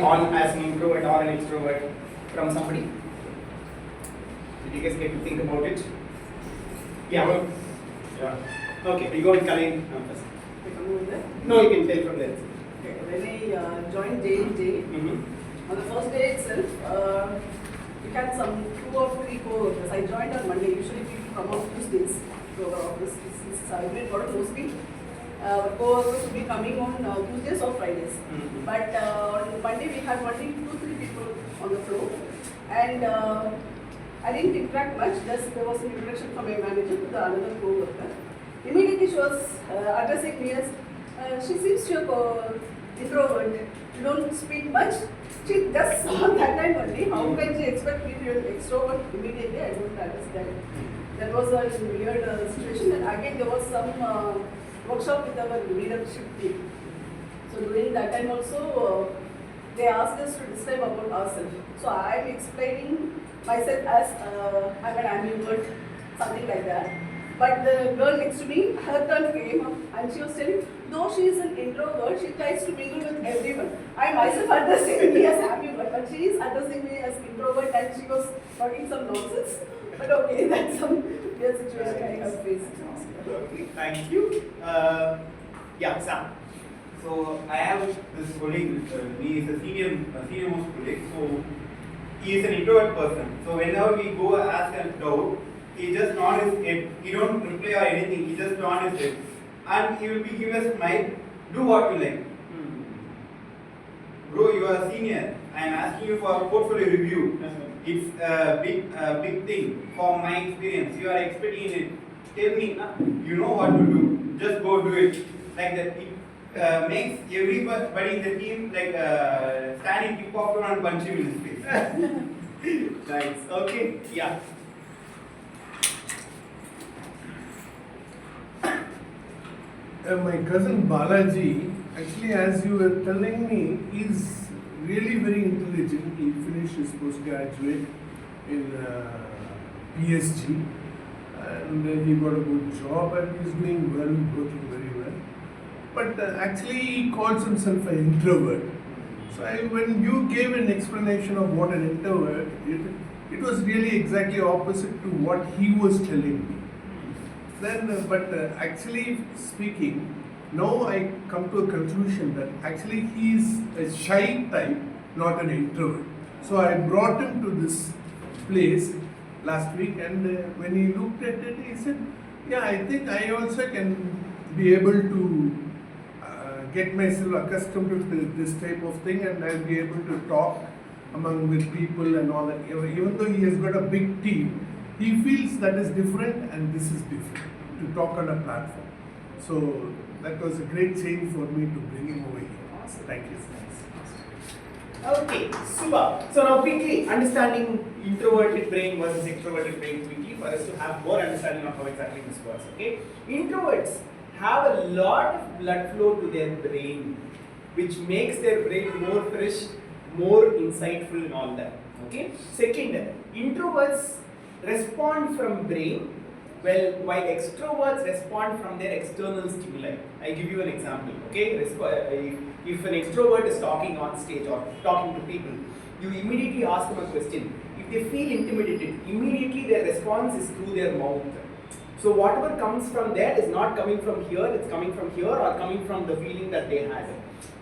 on as an introvert or an extrovert from somebody? Did you guys get to think about it? Yeah. Yeah. Okay, you go with Kalaivani first. No, you can tell from there. Okay, when I joined J&J, on the first day itself, we had some 2 or 3 co-workers. I joined on Monday. Usually people come on Tuesdays to our office. This is hybrid model mostly. Co-workers will be coming on Tuesdays or Fridays. But on Monday we had only 2-3 people on the floor, and I didn't interact much. Just there was an introduction from my manager to the another co-worker. Immediately she was addressing me as she seems to be introvert. You don't speak much. She just saw that time only. How can she expect me to be an extrovert immediately? I don't understand. That was a weird situation. And again there was some workshop with our leadership team. So during that time also, they asked us to describe about ourselves. So I am explaining myself as I'm an ambivert, something like that. But the girl next to me, her turn came up and she was telling, though she is an introvert, she tries to mingle with everyone. I myself addressing me as ambivert, but she is addressing me as introvert and she was talking some nonsense. But okay, that's some weird situation I have faced. Okay, thank you. Yeah, Sam. So I have this colleague with me, is a senior most colleague. So he is an introvert person. So whenever we go ask a doubt, he just nods his head. He don't reply or anything. He just nods his head, and he will be give us mic. Do what you like. Bro, you are a senior. I am asking you for a portfolio review. It's a big thing for my experience. You are expert in it. Tell me, you know what to do. Just go do it. Like that. It makes everybody in the team like stand in tip of and punch him in his face. Nice. Okay. Yeah. My cousin Balaji, actually, as you were telling me, is really very intelligent. He finished his postgraduate in PSG, and he got a good job and he's doing well, working very well. But actually, he calls himself an introvert. So when you gave an explanation of what an introvert, it was really exactly opposite to what he was telling me. Then, actually speaking, now I come to a conclusion that actually he is a shy type, not an introvert. So I brought him to this place last week, and when he looked at it, he said, "Yeah, I think I also can be able to get myself accustomed to this type of thing, and I'll be able to talk with people and all that." Even though he has got a big team, he feels that is different and this is different to talk on a platform. So that was a great change for me to bring him over here. Awesome. Thank you. Okay, super. So now quickly, understanding introverted brain versus extroverted brain quickly for us to have more understanding of how exactly this works. Okay, introverts have a lot of blood flow to their brain, which makes their brain more fresh, more insightful and all that. Okay. Second, introverts respond from brain, while extroverts respond from their external stimuli. I give you an example. Okay, if an extrovert is talking on stage or talking to people, you immediately ask them a question. If they feel intimidated, immediately their response is through their mouth. So whatever comes from there is not coming from here, it's coming from here or coming from the feeling that they had.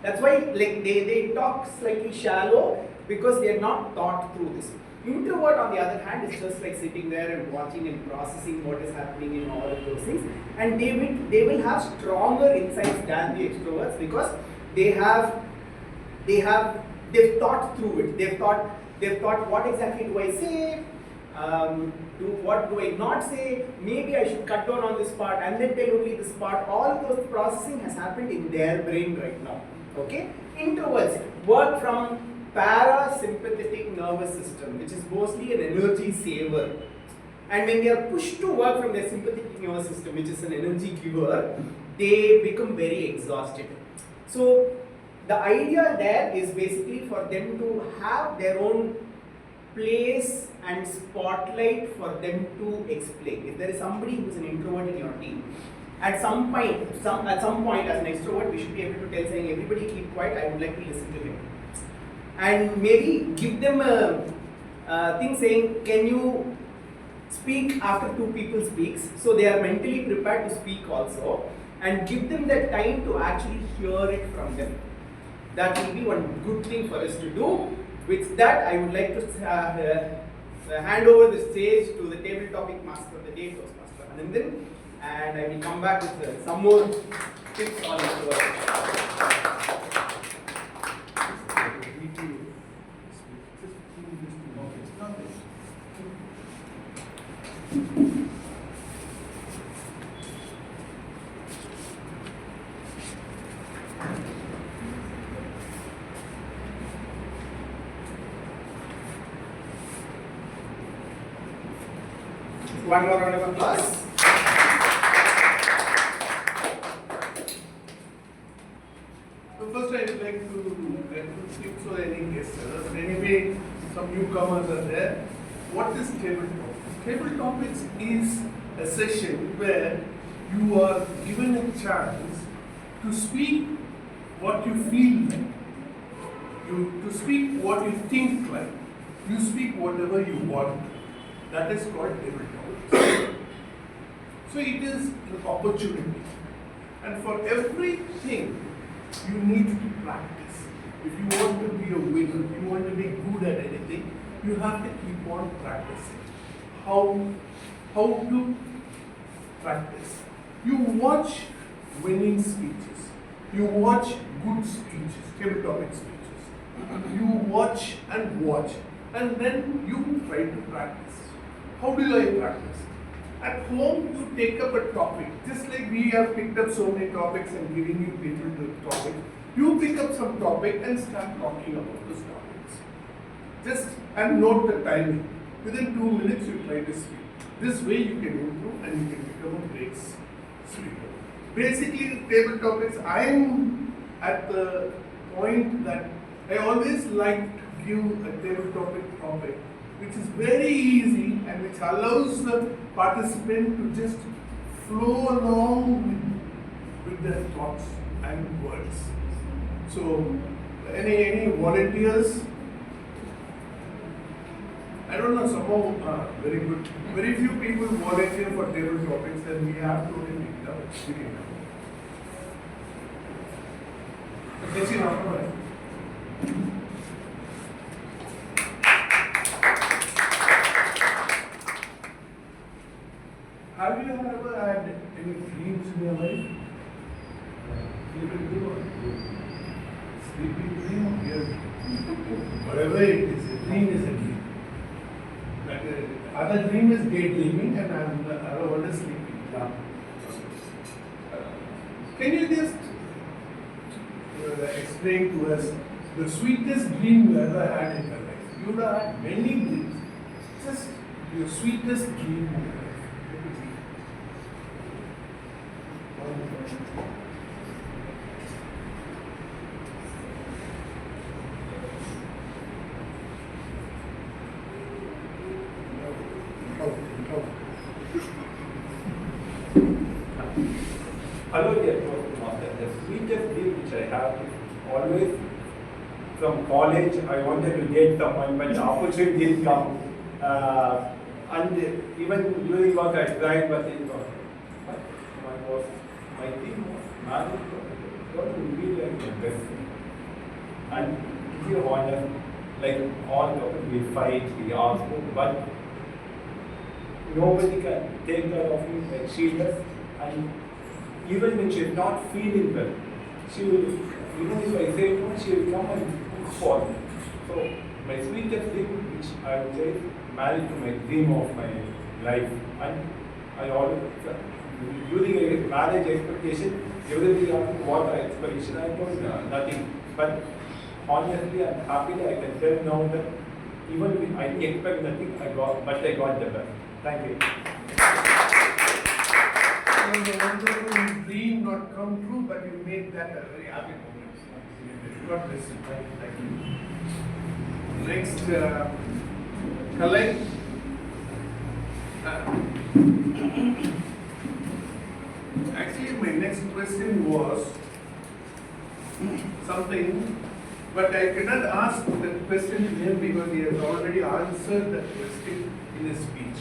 That's why like they talk slightly shallow because they are not thought through this. Introvert on the other hand is just like sitting there and watching and processing what is happening in all of those things, and they will have stronger insights than the extroverts because they've thought through it. They've thought what exactly do I say? What do I not say? Maybe I should cut down on this part and then tell only this part. All of those processing has happened in their brain right now. Okay? Introverts work from parasympathetic nervous system, which is mostly an energy saver. And when they are pushed to work from their sympathetic nervous system, which is an energy giver, they become very exhausted. So the idea there is basically for them to have their own place and spotlight for them to explain. If there is somebody who is an introvert in your team, at some point as an extrovert, we should be able to tell saying, everybody keep quiet, I would like to listen to him. and maybe give them a thing saying, can you speak after two people speaks, so they are mentally prepared to speak also, and give them the time to actually hear it from them. That will be one good thing for us to do. With that, I would like to hand over the stage to the table topic master of the day, Toastmaster Anandan, and I will come back with some more tips on it. One more round of applause. So first I would like to speak to any guests. Anyway, some newcomers are there. What is table topics? Table topics is a session where you are given a chance to speak what you feel like, to speak what you think like, you speak whatever you want. That is called table topics. So it is an opportunity, and for everything you need to practice. If you want to be a winner, you want to be good at anything, you have to keep on practicing. How to practice? You watch winning speeches. You watch good speeches, table topic speeches. You watch, and then you try to practice. How do I practice? At home, you take up a topic. Just like we have picked up so many topics and giving you people the topic, you pick up some topic and start talking about those topics. Just and note the timing. Within 2 minutes, you try to speak. This way, you can improve and you can become a great speaker. Basically, table topics, I am at the point that I always like to give a table topic which is very easy and which allows the participant to just flow along with their thoughts and words. So, any volunteers? I don't know, somehow, very good. Very few people volunteer for table topics, and we have to really pick it up. Let's see now. Have you ever had any dreams in your life? Sleeping dream, yes. Whatever it is, a dream is a dream. Other dream is daydreaming, and other one is sleeping. Can you just explain to us the sweetest dream you ever had in your life? You have had many dreams. Just your sweetest dream in your life. Hello dear Master. The sweetest dream which I have is always from college. I wanted to get someone, but the opportunity didn't come. And even during work I tried, but it was. My dream was marriage. God would be like the best. And to be honest, like all couples, we fight, we argue, but nobody can take care of me like she does. And even when she is not feeling well, she will, even if I say no, she will come and cook for me. So my sweetest dream, which I would say, married to my dream of my life. And I always, using a marriage expectation, everything after what expectation, I told nothing. But honestly, I'm happy that I can tell now that even if I didn't expect nothing, I got the best. Thank you. The wonderful dream not come true, but you made that a very happy moment. God bless you. Thank you. Next, Kalai. Actually, my next question was something But I cannot ask that question to him because he has already answered that question in his speech.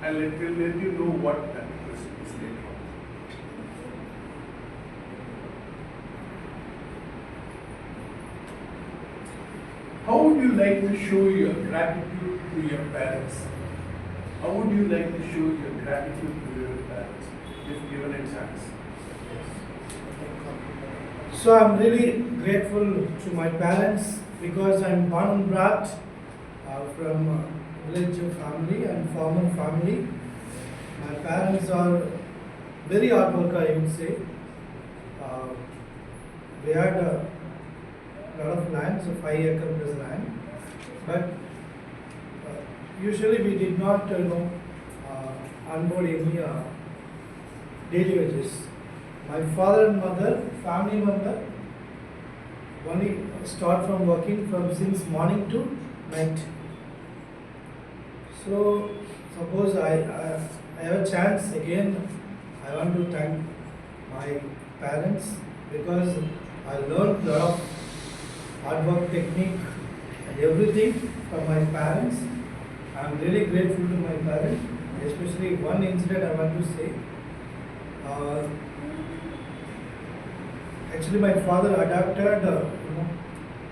I'll let you know what that question is later on. How would you like to show your gratitude to your parents? How would you like to show your gratitude to your parents if given a chance? So I'm really grateful to my parents because I'm born and brought from a village family and farmer family. My parents are very hard worker, I would say. They had a lot of land, so 5 acre plus land. But usually we did not, onboard any daily wages. My father and mother, family member, only start from working from since morning to night. So suppose I have a chance again, I want to thank my parents because I learned a lot of hard work technique and everything from my parents. I am really grateful to my parents, especially one incident I want to say. Actually, my father adapted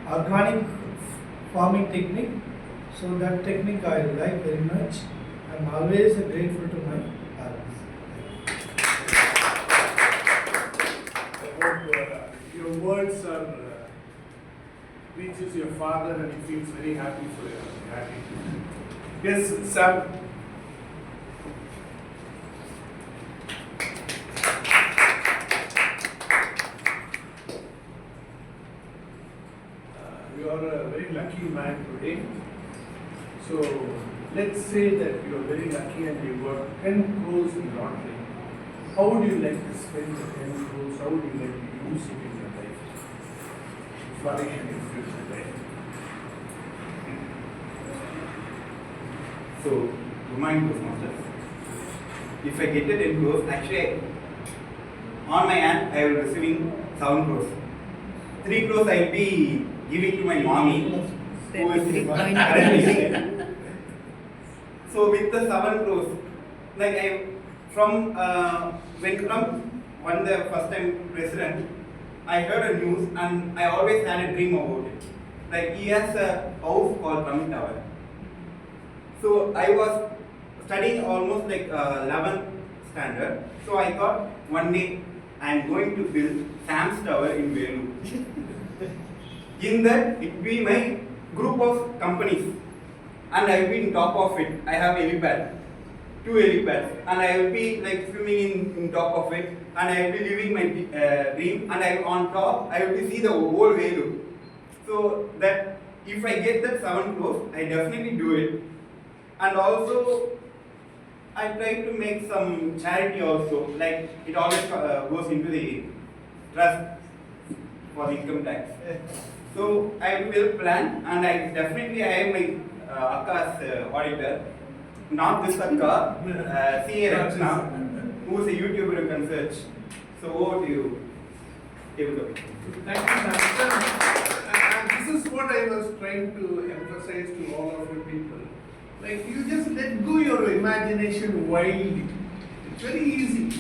organic farming technique. So that technique I like very much. I'm always grateful to my parents. Your words are reaches your father and he feels very happy for your gratitude. Yes, Sam. You are a very lucky man today. So let's say that you are very lucky and you got 10 crores in lottery. How would you like to spend the 10 crores? How would you like to use it in your life? Flourish in your future life. So, remind those masters. If I get the 10 crores, actually, on my hand, I will be receiving 7 crores. 3 crores I will be giving to my mommy, who is currently sick. So with the 7 crores, like when Trump won the first time president, I heard a news and I always had a dream about it. Like he has a house called Trump Tower. So I was studying almost like 11th standard. So I thought one day I am going to build Sam's Tower in Velu. In that it will be my group of companies. And I will be on top of it. I have helipad, 2 helipads, and I will be like swimming in top of it, and I will be living my dream. And I on top, I will be see the whole Velu. So that if I get that 7 crores, I definitely do it. And also, I try to make some charity also. Like it always goes into the trust for the income tax. So I will plan, and I definitely have my Akka's auditor, not this Akka, CA Rachna, who is a YouTuber you can search. So over to you, Abidha. Thank you, Master. And this is what I was trying to emphasize to all of you people. Like you just let go your imagination wildly. It's very easy.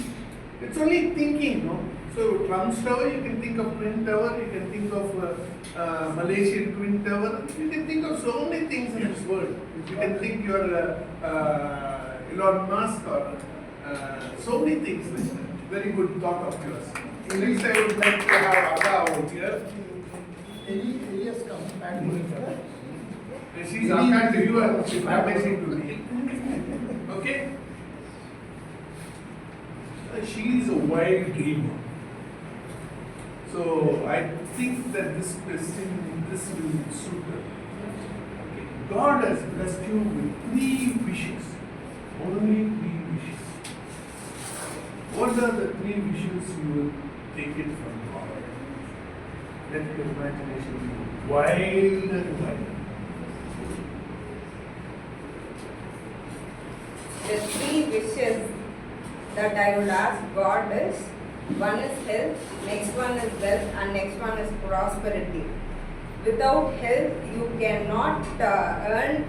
It's only thinking, no? So Trump's Tower, you can think of Twin Tower, you can think of Malaysian Twin Tower, you can think of so many things in this world. You can think you're Elon Musk or so many things like that. Very good thought of yours. Next I would like to have Abha out here. Elias come back. She's Akka to you and she's Ramesh to me. Okay? She is a wild dreamer. So I think that this question, this will suit her. Okay. God has blessed you with 3 wishes. Only 3 wishes. What are the 3 wishes you will take it from God? Let your imagination be wild and wild. The 3 wishes that I would ask God is, one is health, next one is wealth, and next one is prosperity. Without health, you cannot earn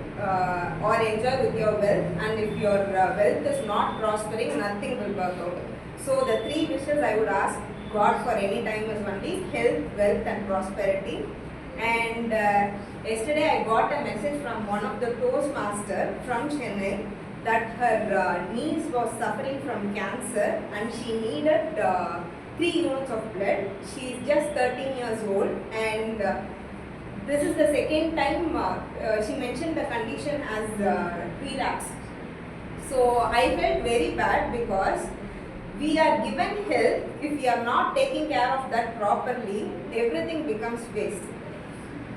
or enjoy with your wealth, and if your wealth is not prospering, nothing will work out. So the three wishes I would ask God for any time is only health, wealth and prosperity. And yesterday I got a message from one of the Toastmaster from Chennai that her niece was suffering from cancer and she needed 3 units of blood. She is just 13 years old, and this is the second time she mentioned the condition as relapse. So I felt very bad because we are given health. If we are not taking care of that properly, everything becomes waste.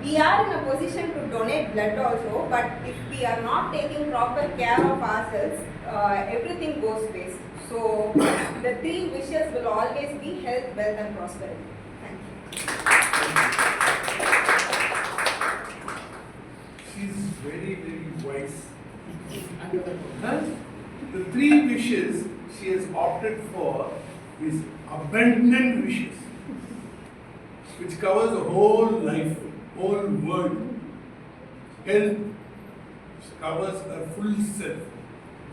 We are in a position to donate blood also, but if we are not taking proper care of ourselves, everything goes waste. So the three wishes will always be health, wealth and prosperity. Thank you. She's very, very wise. Huh? The 3 wishes she has opted for is abundant wishes, which covers the whole life, whole world. Health, which covers her full self.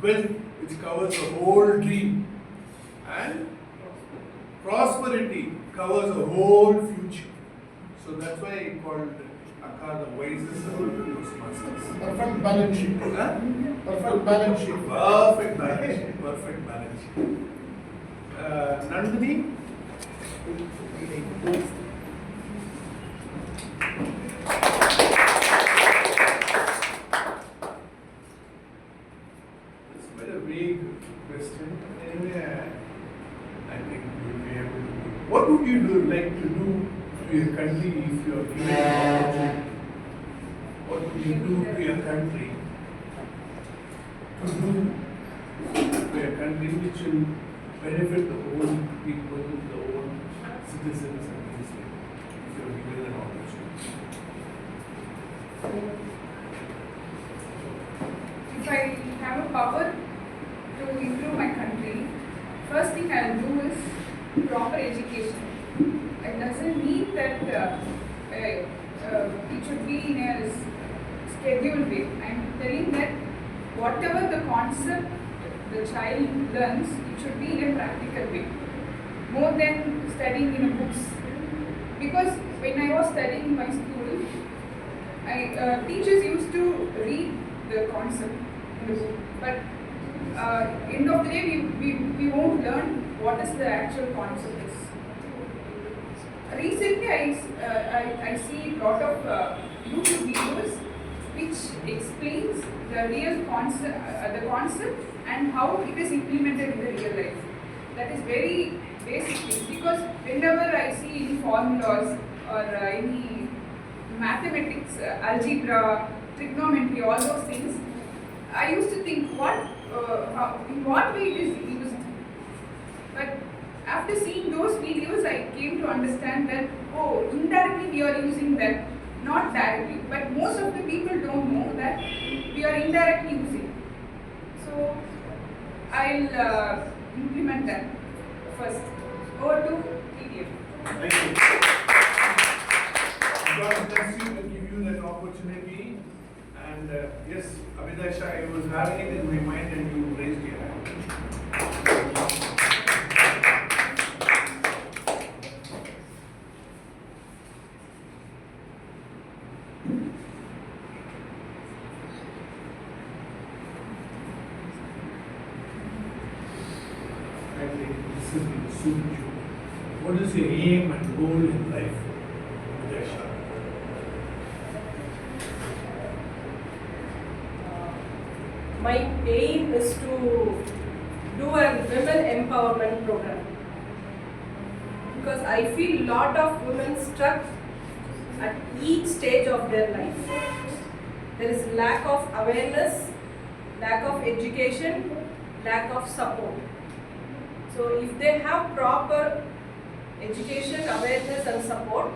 Wealth, which covers the whole dream. And prosperity covers the whole future. So that's why I called Akka the wisest of all Toastmasters. Perfect balance sheet. Huh? Perfect balance sheet. Perfect balance sheet. Perfect balance sheet. Nandhini? It's quite a vague question. Anyway, I think you'll be able to do. What would you like to do to your country if you are given an opportunity? What would you do to your country? To do to a country which will benefit the whole people, the whole citizens and things like that, if you are given an opportunity. If I have a power to improve my country, first thing I will do is proper education. It doesn't mean that it should be in a scheduled way. I am telling that whatever the concept the child learns, it should be in a practical way, more than studying in a books. Because when I was studying in my school, teachers used to read the concept in the book, but end of the day we won't learn what is the actual concept is. Recently I see a lot of YouTube videos which explains the real concept and how it is implemented in the real life. That is very basic thing, because whenever I see any formulas or any mathematics, algebra, trigonometry, all those things, I used to think in what way it is used. But after seeing those videos, I came to understand that, oh, indirectly we are using that, not directly. But most of the people don't know that we are indirectly using. So I'll implement that first. Over to PDF. Thank you. God bless you and give you that opportunity. And yes, Abidha Shah, I was having it in my mind and you raised your hand. I think this is going to suit you. What is your aim and goal in life, Abidha Shah? My aim is to do a women empowerment program, because I feel a lot of women stuck at each stage of their life. There is lack of awareness, lack of education, lack of support. So if they have proper education, awareness and support,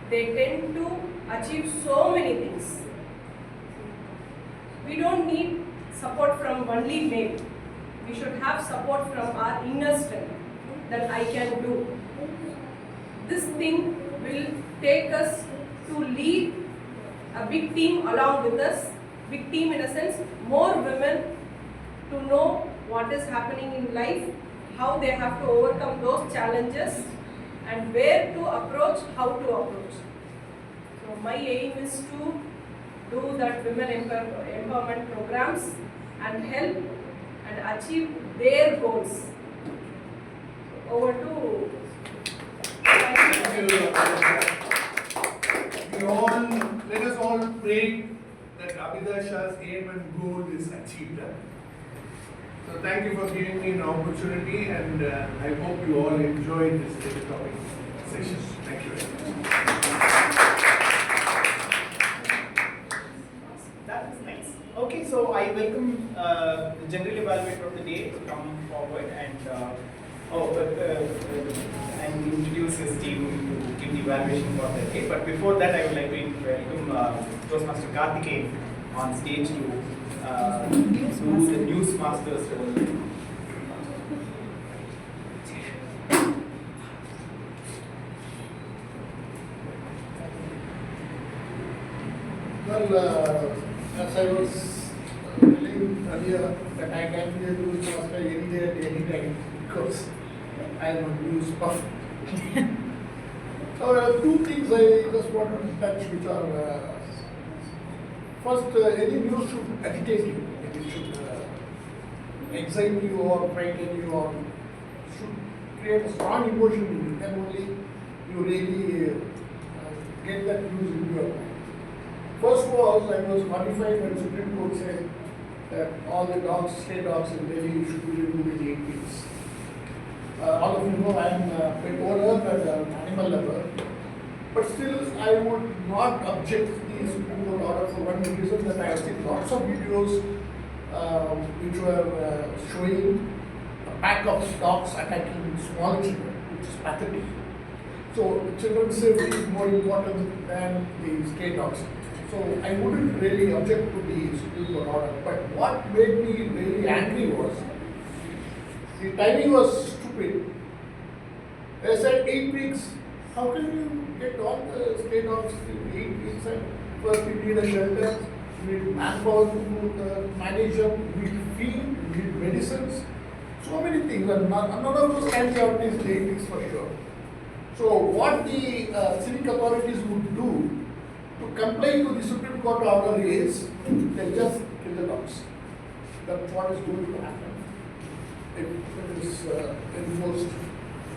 they tend to achieve so many things. We don't need support from only male. We should have support from our inner strength, that I can do. This thing will take us to lead a big team along with us. Big team in a sense, more women to know what is happening in life, how they have to overcome those challenges, and where to approach, how to approach. So my aim is to do that women empowerment programs and help and achieve their goals. Over to. Thank you. Let us all pray that Abidha Shah's aim and goal is achieved. So thank you for giving me an opportunity, and I hope you all enjoyed this topic session. Thank you very much. That was nice. Okay, so I welcome the general evaluator of the day to come forward and and introduce his team to give the evaluation for the day. But before that, I would like to welcome Toastmaster Karthikeyan on stage to do the news masters role. Well, as I was telling earlier, that I can be a news master any day at any time because I am a news buff. So there are two things I just want to touch, which are first, any news should agitate you. It should excite you or frighten you or should create a strong emotion in you. Then only you really get that news into your mind. First was, I was modified when Supreme Court said that all the dogs, stray dogs in Delhi should be removed in 8 weeks. All of you know I am a pet owner and an animal lover. But still, I would not object to the Supreme Court order for one reason, that I have seen lots of videos which were showing a pack of dogs attacking small children, which is pathetic. So children's safety is more important than the stray dogs. So I wouldn't really object to the Supreme Court order. But what made me really angry was the timing was stupid. They said 8 weeks. How can you get all the stray dogs in 8 weeks? And first we need a shelter, we need manpower to manage them, we need feed, we need medicines, so many things. And none of those can be out in 8 weeks for sure. So what the civic authorities would do to comply to the Supreme Court order is they just kill the dogs. That's what is going to happen if it is enforced,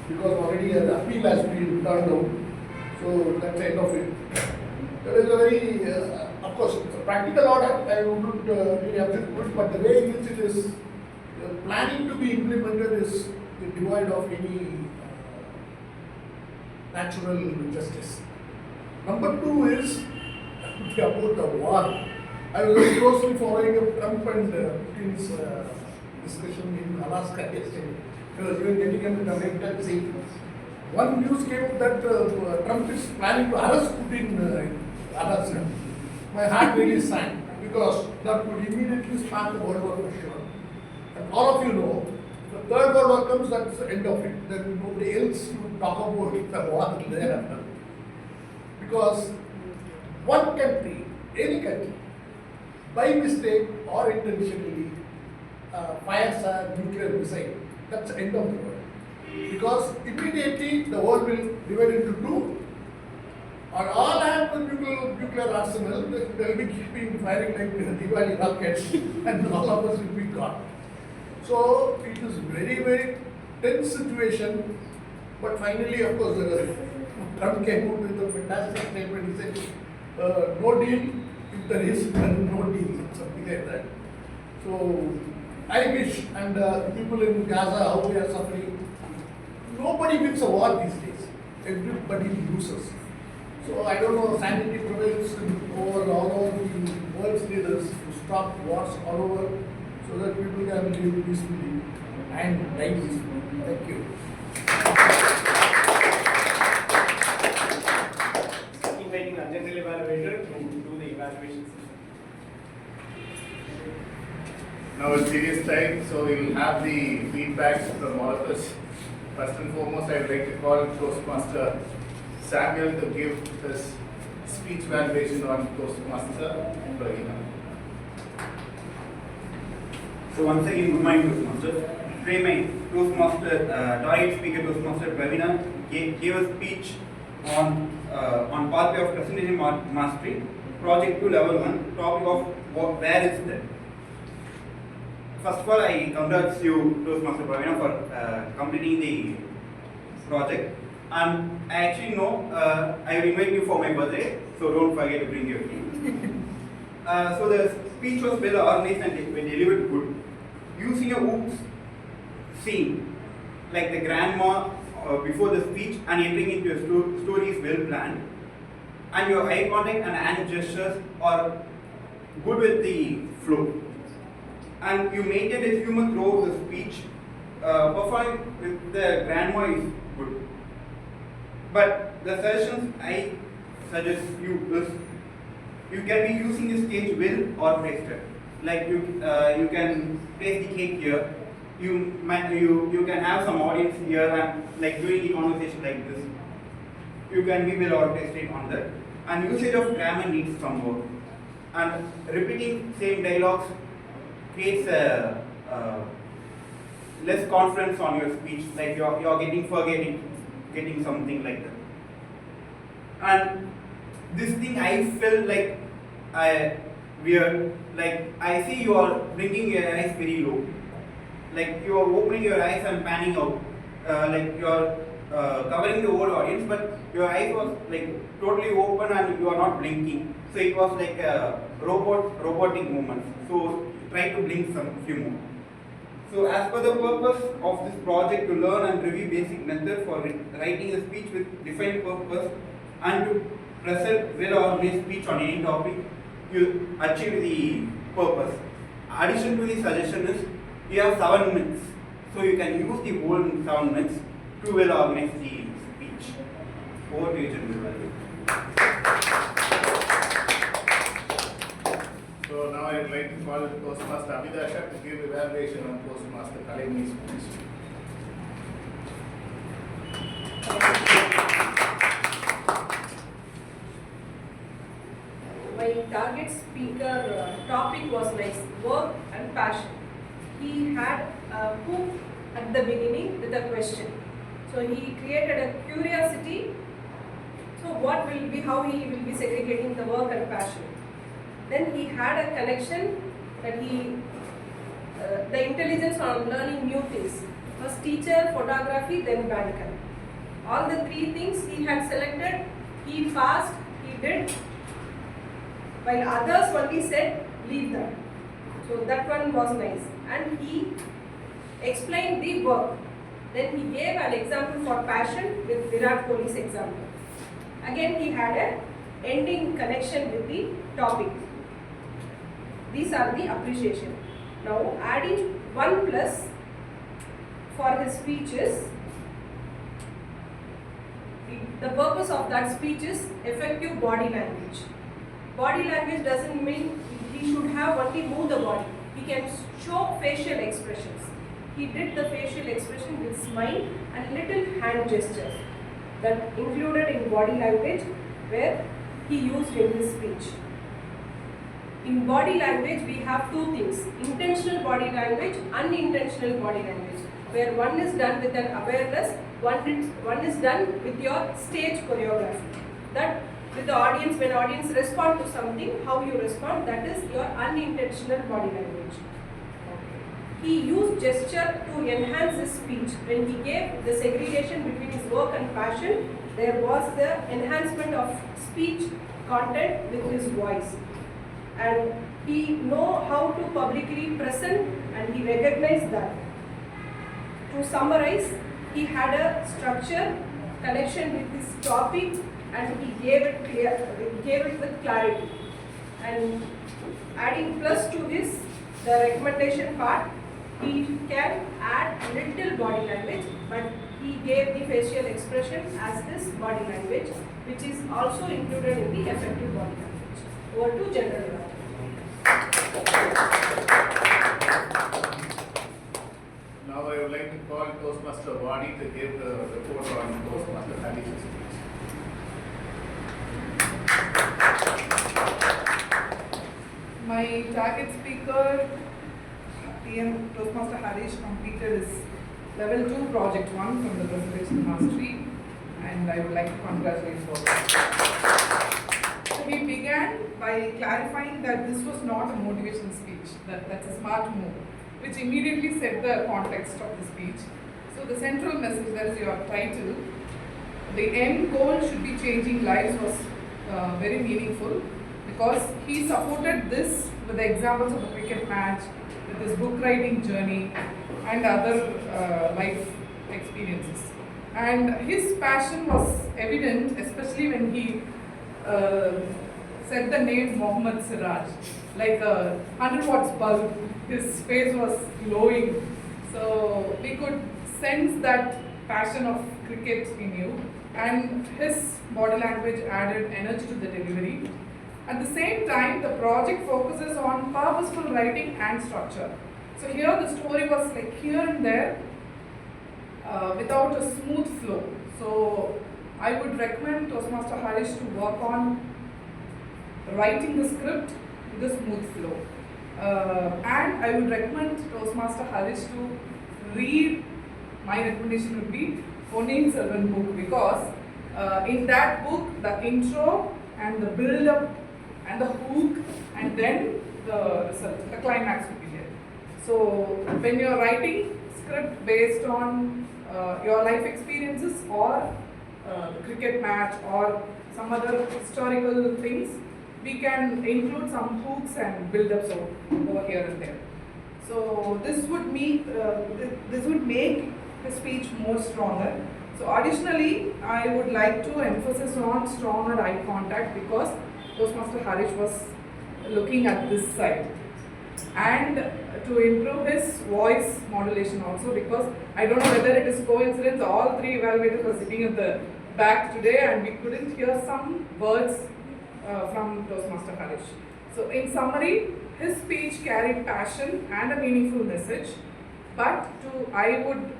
because already an appeal has been turned down. So that's the end of it. There is a very, of course, it's a practical order. I wouldn't really object to it, but the way in which it is planning to be implemented is the divide of any natural justice. Number two is about the war. I was very closely following up Trump and Putin's discussion in Alaska yesterday. I was even getting into the mental scene. One news came that Trump is planning to arrest Putin in Alaska. My heart really sank because that would immediately spark the World War for sure. And all of you know, the Third World War comes, that's the end of it. Then nobody else would talk about the war thereafter. Because one country, any country, by mistake or intentionally fires a nuclear missile, that's the end of the world. Because immediately the world will divide into two. Or all have the nuclear arsenal, they will be keeping firing like Diwali rockets and all of us will be gone. So it is very, very tense situation. But finally, of course, Trump came out with a fantastic statement. He said, no deal if there is no deal, something like that. So I wish, and people in Gaza, how they are suffering, nobody wins a war these days. Everybody loses. So I don't know, sanity prevails over all over the world's leaders to stop wars all over so that people can live peacefully and die peacefully. Thank you. Inviting our general evaluator to do the evaluations. Now it's serious time, so we'll have the feedbacks from all of us. First and foremost, I would like to call Toastmaster Samuel to give his speech evaluation on Toastmaster Pravina. So once again, good morning Toastmasters. Today my Toastmaster, target speaker Toastmaster Pravina gave a speech on pathway of presentation mastery, project 2 level 1, topic of where is that. First of all, I congratulate you Toastmaster Pravina for completing the project. And I actually know I will invite you for my birthday, so don't forget to bring your cake. So the speech was well organized and delivered good. Using a oops scene, like the grandma before the speech and entering into a story is well planned. And your eye contact and hand gestures are good with the flow. And you maintain a humor throughout the speech. Performing with the grandma is good. But the suggestions I suggest you is you can be using the stage well orchestrated. Like you can place the cake here. You can have some audience here and like doing the conversation like this. You can be well orchestrated on that. And usage of grammar needs some work. And repeating same dialogues creates a less confidence on your speech. Like you're getting something like that. And this thing I felt like weird. Like I see you are blinking your eyes very low. Like you are opening your eyes and panning out. Like you are covering the whole audience, but your eyes was like totally open and you are not blinking. So it was like a robotic movement. So try to blink some few more. So as per the purpose of this project to learn and review basic method for writing a speech with defined purpose and to present well organized speech on any topic, you achieve the purpose. Addition to the suggestion is you have 7 minutes. So you can use the whole 7 minutes to well organize the speech. Over to you, General. So now I would like to call Toastmaster Abidha Shah to give evaluation on Toastmaster Kalaivani's speech. My target speaker topic was nice, work and passion. He had a hook at the beginning with a question. So he created a curiosity. So what will be, how he will be segregating the work and passion. Then he had a connection that the intelligence on learning new things. First teacher, photography, then banker. All the 3 things he had selected, he passed, he did. While others only said, leave that. So that one was nice. And he explained the work. Then he gave an example for passion with Virat Kohli's example. Again he had an ending connection with the topic. These are the appreciation. Now adding 1 plus for his speeches. The purpose of that speech is effective body language. Body language doesn't mean he should have only move the body. He can show facial expressions. He did the facial expression with smile and little hand gestures that included in body language where he used in his speech. In body language we have 2 things, intentional body language, unintentional body language, where one is done with an awareness, one is done with your stage choreography. That with the audience, when audience respond to something, how you respond, that is your unintentional body language. He used gesture to enhance his speech. When he gave the segregation between his work and passion, there was the enhancement of speech content with his voice. And he know how to publicly present and he recognized that. To summarize, he had a structure, connection with his topic, and he gave it with clarity. And adding plus to this, the recommendation part, he can add little body language, but he gave the facial expression as his body language, which is also included in the effective body language. Over to General Evaluator. Now I would like to call Toastmaster Vani to give the report on Toastmaster Hadish's speech. My target speaker, TM Toastmaster Harish, completed his level 2 project 1 from the presentation mastery, and I would like to congratulate for that. So he began by clarifying that this was not a motivational speech, that's a smart move, which immediately set the context of the speech. So the central message, that is your title, the end goal should be changing lives, was very meaningful, because he supported this with the examples of a cricket match, with his book writing journey and other life experiences. And his passion was evident, especially when he said the name Mohammad Siraj, like a 100 watts bulb. His face was glowing, so we could sense that passion of cricket in you, and his body language added energy to the delivery. At the same time, the project focuses on purposeful writing and structure. So here the story was like here and there without a smooth flow. So I would recommend Toastmaster Harish to work on writing the script with a smooth flow. And I would recommend Toastmaster Harish to read, my recommendation would be Ponniyin Selvan book, because in that book the intro and the build up and the hook and then the result, the climax will be there. So when you are writing script based on your life experiences or the cricket match or some other historical things, we can include some hooks and build-ups over here and there. So this would make the speech more stronger. So additionally, I would like to emphasize on stronger eye contact, because Toastmaster Harish was looking at this side, and to improve his voice modulation also, because I don't know whether it is coincidence, all three evaluators were sitting at the back today and we couldn't hear some words from Toastmaster Harish. So in summary, his speech carried passion and a meaningful message, but I would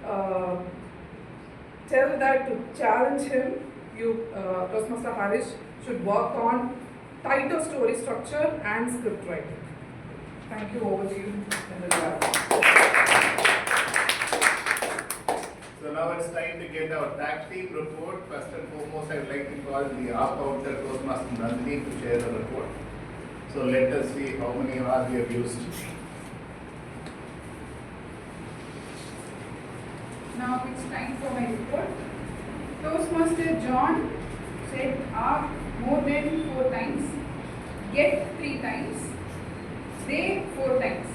tell that to challenge him, Toastmaster Harish should work on tighter story structure and script writing. Thank you, over to you. So now it's time to get our tag team report. First and foremost, I would like to call the out-outer Toastmaster Nandhini to share the report. So let us see how many hours we have used. Now it's time for my report. Toastmaster John said more than 4 times, get 3 times, they 4 times.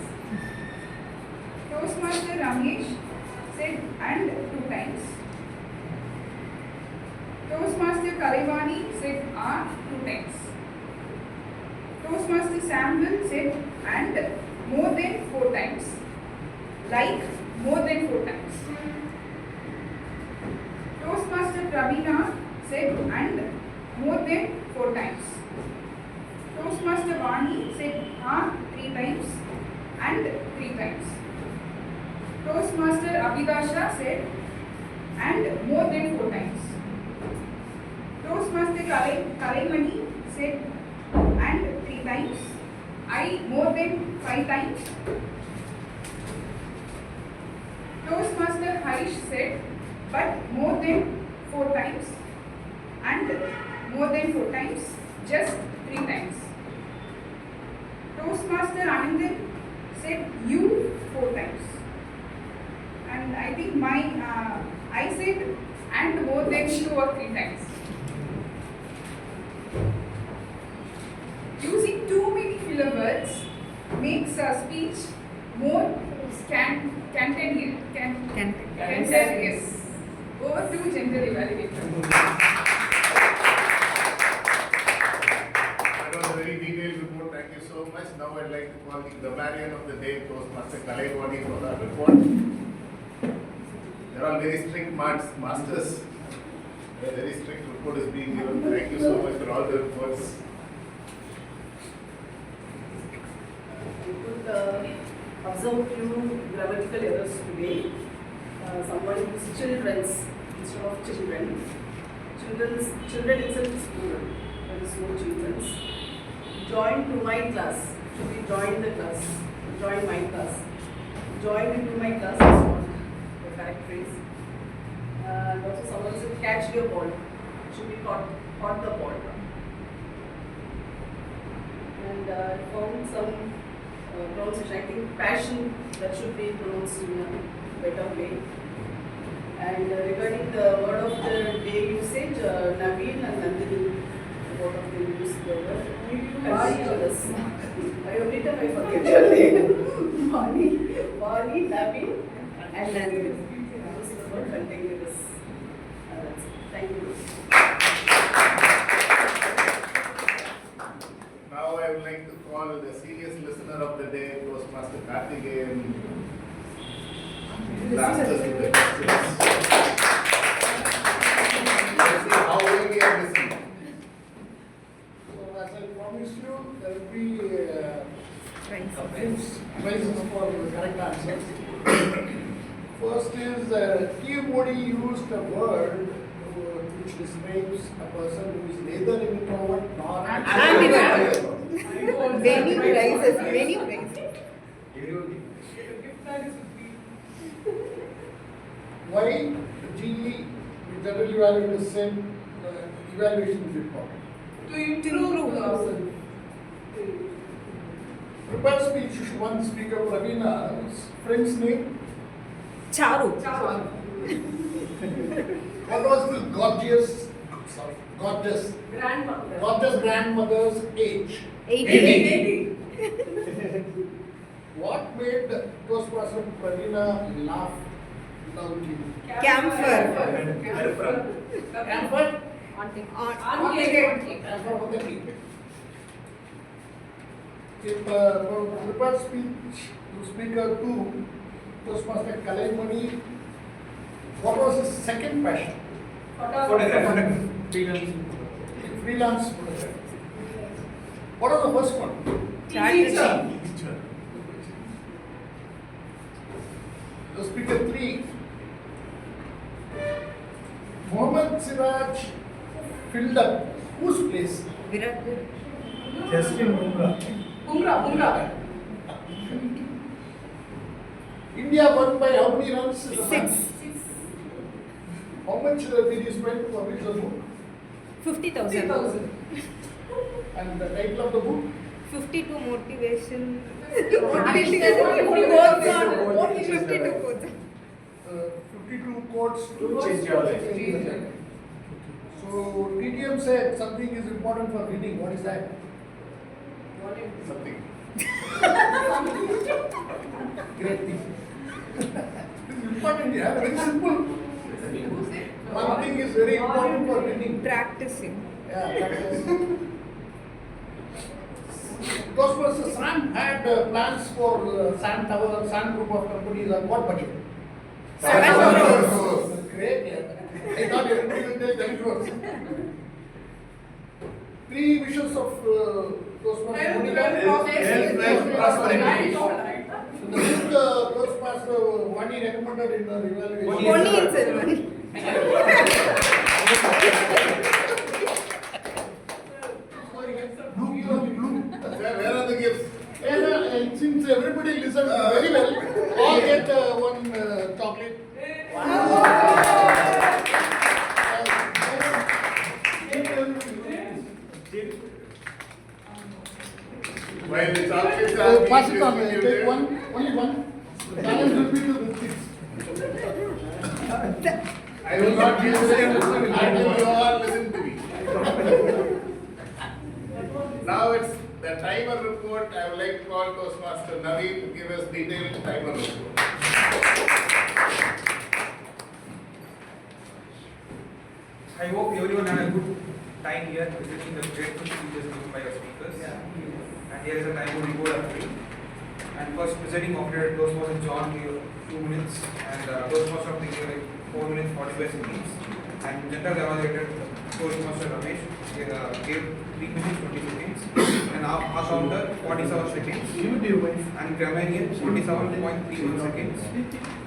Toastmaster Ramesh said and 2 times. Toastmaster Kalaivani said 2 times. Toastmaster Samuel said and more than 4 times, like more than 4 times. Toastmaster Pravina said and more than 4 times. Toastmaster Vani said 3 times and 3 times. Toastmaster Abidha Shah said and more than 4 times. Toastmaster Kalaivani said and 3 times. I more than 5 times. Toastmaster Harish said but more than 4 times and more than 4 times, just 3 times. Toastmaster Anandan said you 4 times, and I think I said and more than 2 or 3 times. Using too many filler words makes a speech more cantankerous. Over to General Evaluator. That was a very detailed report. Thank you so much. Now I'd like to call the Grammarian of the day, Toastmaster Kalaivani, for our report. They're all very strict masters. A very strict report is being given. Thank you so much for all the reports. We could observe few grammatical errors today. Someone used children's instead of children. Children itself is plural. There is no children's. Join to my class. Should be join the class, join my class. Join into my class is not the correct phrase. And also someone said catch your ball. It should be caught the ball. And found some pronunciation, I think passion, that should be pronounced in a better way. And regarding the word of the day usage, Naveen and Nandhini, both of them use the word. Contagious. I only time I forget your name. Vani, Naveen, and Nandhini. Use the word contagious. That's it. Thank you. Now I would like to call the serious listener of the day, Toastmaster Karthikeyan. Blast us with the questions. Let's see how well we are listening. So as I promised you, there will be prizes for the correct answers. First is Kiyomori used a word which describes a person who is neither introvert nor Ambivert. Many prizes, many prizes. Why GE, we generally value the same evaluation is important. To improve ourselves. Prepared speech, one speaker, Ravina's friend's name. Charu. What was the gorgeous grandmother's age? 80. What made Toastmaster Pravina laugh loudly? Camphor. Camphor? On Camphor on the cake. In prepared speech to speaker 2, Toastmaster Kalaivani, what was his second passion? Freelance photography. What was the first one? Teacher. The speaker 3, Mohammad Siraj filled up whose place? Virat. Justin Bumrah. India won by how many runs? 6. How much did you spend to publish the book? 50,000. And the title of the book? 52 motivation. 52 quotes to Change your life. So TTM said something is important for winning. What is that? Something. Great thing. It's important, yeah, very simple. One thing is very important for winning. Practicing. Yeah, practice. Toastmasters Sam had plans for Sam Tower, Sam group of companies on what budget? 7 crores. Great, yeah. I thought everybody will take 10 crores. 3 wishes of Toastmasters. Health, prosperity. So the book Toastmaster Vani recommended in the evaluation. Only in silver. Where are the gifts? And since everybody listened very well, all get one chocolate. While the chocolates So are pass being it on, distributed, take one, only one. Balance will be to the six. I will not give them until you all listen to me. Now it's the timer report. I would like to call Toastmaster Naveen to give us detailed timer report. I hope everyone had a good time here listening to the grateful speeches given by your speakers. And here is a time report of three. And first presenting operator Toastmaster John gave 2 minutes, and Toastmaster of the gave like 4 minutes 45 seconds. And general evaluator Toastmaster Ramesh gave 3 minutes 20 seconds. And our counter 47 seconds. And Grammarian 47.31 seconds.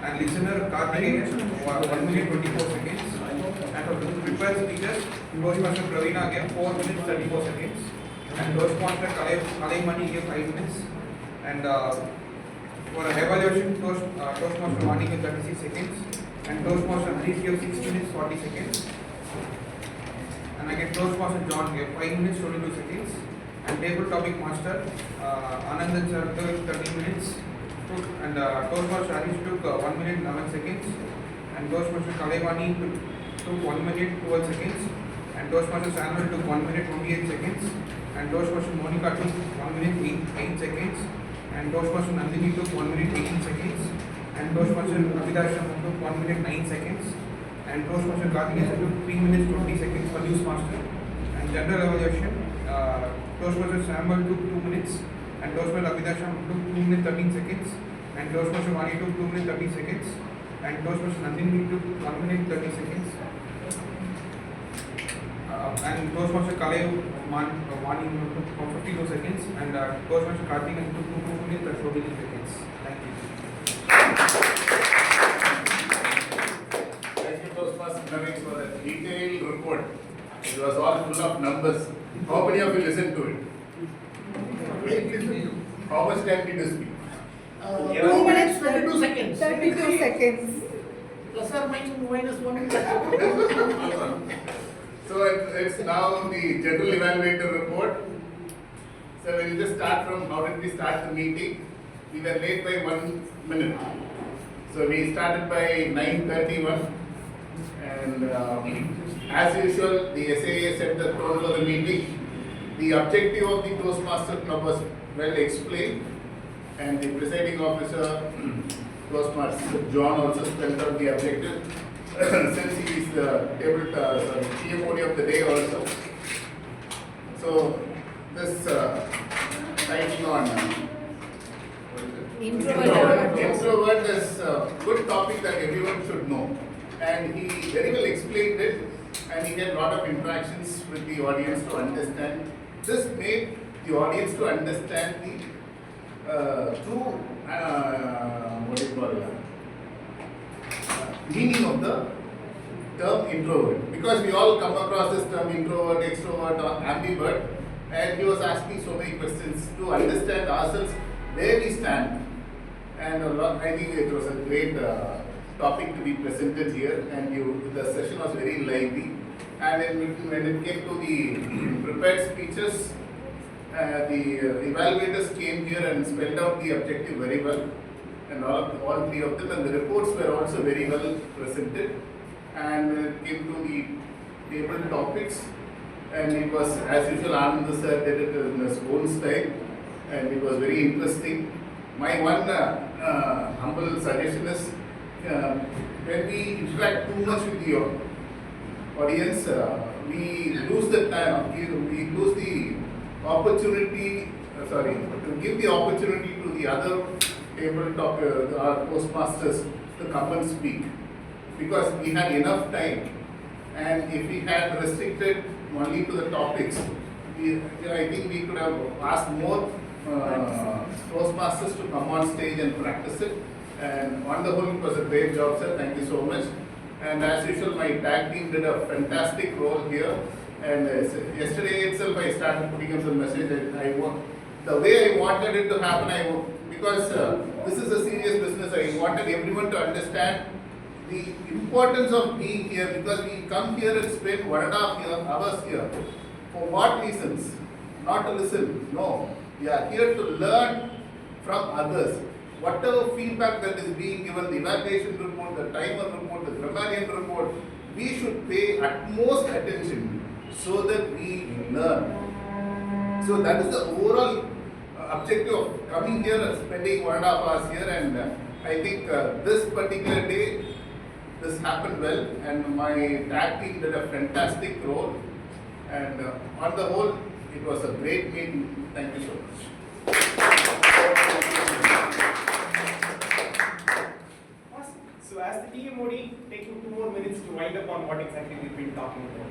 And listener Karthikeyan 1 minute 24 seconds. And for prepared speakers, Toastmaster Pravina gave 4 minutes 34 seconds. And Toastmaster Kalaivani gave 5 minutes. And for evaluation, Toastmaster Vani Ugin 36 seconds, and Toastmaster Harish give 6 minutes 40 seconds, and I get Toastmaster John give 5 minutes 22 seconds, and table topic master Anandan sir took 13 minutes, and Toastmaster Harish took 1 minute 11 seconds, and Toastmaster Kalaivani took 1 minute 12 seconds, and Toastmaster Samuel took 1 minute 28 seconds, and Toastmaster Monica took 1 minute 8 seconds, and Toastmaster Nandhini took 1 minute 18 seconds, and Toastmaster Abidha Shah took 1 minute 9 seconds, and Toastmaster Karthikeyan took 3 minutes 20 seconds for Newsmaster. And general evaluation, Toastmaster Samuel took 2 minutes, and Toastmaster Abidha Shah took 2 minutes 13 seconds, and Toastmaster Vani took 2 minutes 30 seconds, and Toastmaster Nandhini took 1 minute 30 seconds. And Toastmaster Kalaivani took 52 seconds, and Toastmaster Karthikeyan took 2 minutes and 14 seconds. Thank you. Thank you, Toastmaster Naveen, for the detailed report. It was all full of numbers. How many of you listened to it? How much time did you speak? 2 minutes 22 seconds. 32 seconds. Plus or minus 1 minute. So it's now the general evaluator report. So we'll just start from how did we start the meeting. We were late by 1 minute. So we started by 9:31, and as usual the SAA set the tone for the meeting. The objective of the Toastmaster Club was well explained, and the presiding officer Toastmaster John also spelled out the objective. Since he is the TMOD of the day also. So this title on Introvert is a good topic that everyone should know, and he very well explained it, and he had a lot of interactions with the audience to understand. This made the audience to understand the true meaning of the term introvert, because we all come across this term introvert, extrovert or ambivert, and he was asking so many questions to understand ourselves where we stand. And I think it was a great topic to be presented here, and the session was very lively. And then when it came to the prepared speeches, the evaluators came here and spelled out the objective very well, and all three of them, and the reports were also very well presented. And when it came to the table topics, and it was, as usual, Anandan sir did it in his own style, and it was very interesting. My one humble suggestion is, when we interact too much with the audience, we lose the time, we lose the opportunity, to give the opportunity to the other table talk, our postmasters to come and speak, because we had enough time, and if we had restricted only to the topics, I think we could have asked more postmasters to come on stage and practice it. And on the whole, it was a great job, sir. Thank you so much. And as usual, my tag team did a fantastic role here. And yesterday itself, I started putting up the message. The way I wanted it to happen, because this is a serious business, I wanted everyone to understand the importance of being here, because we come here and spend 1.5 hours here. For what reasons? Not to listen. No. We are here to learn from others. Whatever feedback that is being given, the evaluation report, the timer report, the Grammarian report, we should pay utmost attention so that we learn. So that is the overall objective of coming here and spending 1.5 hours here, and I think this particular day, this happened well, and my tag team did a fantastic role, and on the whole, it was a great meeting. Thank you so much. Awesome. So as the TMOD, taking 2 more minutes to wind up on what exactly we've been talking about.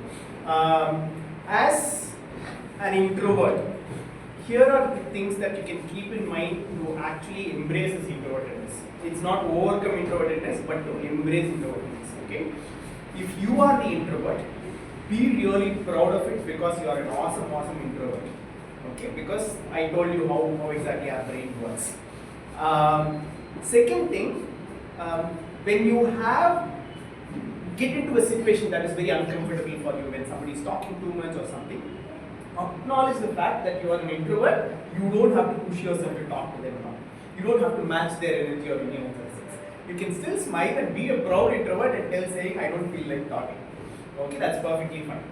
As an introvert, here are the things that you can keep in mind to actually embrace this introvertedness. It's not overcome introvertedness, but to embrace introvertedness. Okay? If you are the introvert, be really proud of it, because you are an awesome introvert. Okay, because I told you how exactly our brain works. Second thing, when you get into a situation that is very uncomfortable for you, when somebody is talking too much or something, acknowledge the fact that you are an introvert. You don't have to push yourself to talk to them now. You don't have to match their energy or any of those things. You can still smile and be a proud introvert and tell saying, I don't feel like talking. Okay, that's perfectly fine.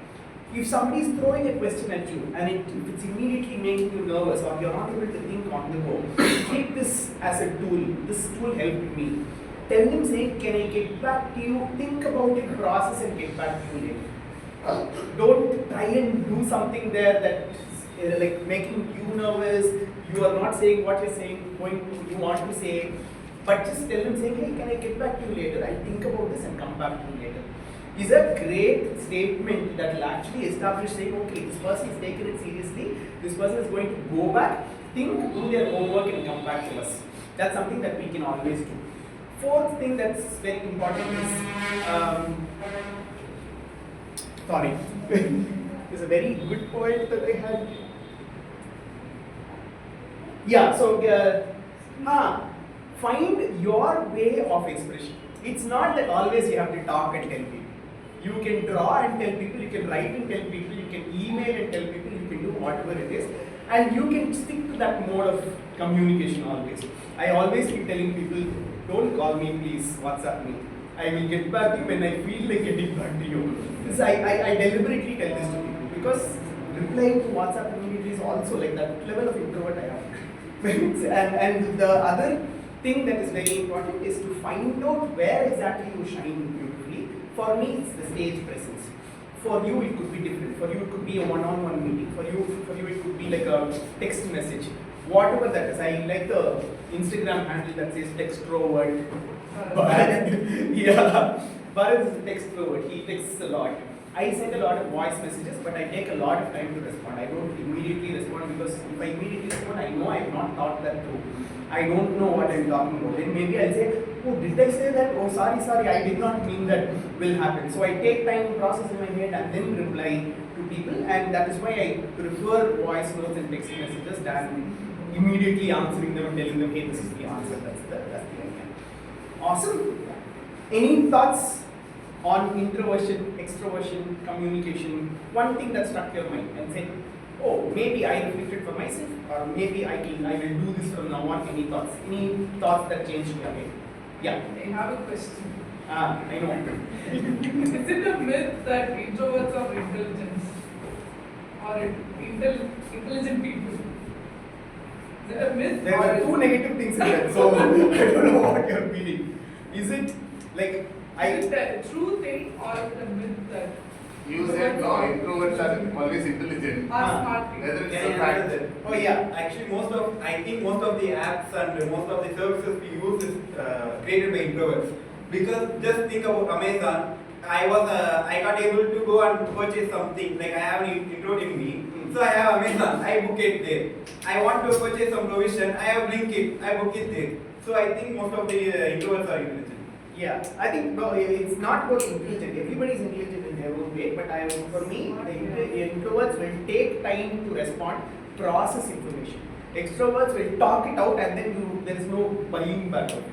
If somebody is throwing a question at you and if it's immediately making you nervous or you're not able to think on the go, take this as a tool. This tool helped me. Tell them saying, can I get back to you? Think about it, process and get back to you later. Don't try and do something there that is like making you nervous. You are not saying what you're saying, you want to say, but just tell them saying, hey, can I get back to you later? I'll think about this and come back to you later. Is a great statement that will actually establish saying, okay, this person is taking it seriously, this person is going to go back, think, do their homework and come back to us. That's something that we can always do. Fourth thing that's very important is, sorry, it's a very good point that I had. Yeah, so find your way of expression. It's not that always you have to talk and tell people. You can draw and tell people, you can write and tell people, you can email and tell people, you can do whatever it is, and you can stick to that mode of communication always. I always keep telling people, don't call me, please, WhatsApp me. I will get back to you when I feel like getting back to you. This I deliberately tell this to people because replying to WhatsApp immediately is also like that level of introvert I have. and the other thing that is very important is to find out where exactly you shine beautifully. For me, it's the stage presence. For you, it could be different. For you, it could be a one-on-one meeting. For you, it could be like a text message. Whatever that is. I like the Instagram handle that says textrovert. Yeah, Bharat is an extrovert. He texts a lot. I send a lot of voice messages, but I take a lot of time to respond. I don't immediately respond because if I immediately respond, I know I have not thought that through. I don't know what I'm talking about. Then maybe I'll say, oh, did I say that? Oh, sorry, I did not mean that will happen. So I take time to process in my head and then reply to people, and that is why I prefer voice notes and text messages than immediately answering them and telling them, hey, this is the answer. That's the idea. Awesome. Any thoughts on introversion, extroversion, communication? One thing that struck your mind and said, oh, maybe I reflected for myself, or maybe I will do this from now on. Any thoughts? Any thoughts that changed your mind? Yeah. I have a question. I know. Is it a myth that introverts are intelligence or intelligent people? Is it a myth? There are two negative things in that, so I don't know what you're feeling. Is it like Is it a true thing or is it a myth that You said no, introverts are always intelligent. are smart people? Whether it's a fact. Oh yeah, actually I think most of the apps and most of the services we use is created by introverts. Because just think about Amazon, I got able to go and purchase something, like I have an introvert in me. So I have Amazon, I book it there. I want to purchase some provision, I have Blinkit, I book it there. So I think most of the introverts are intelligent. yeah, I think no, it's not about intelligent. Everybody is intelligent in their own way, but for me, the introverts will take time to respond, process information. Extroverts will talk it out and then there is no buying back of it.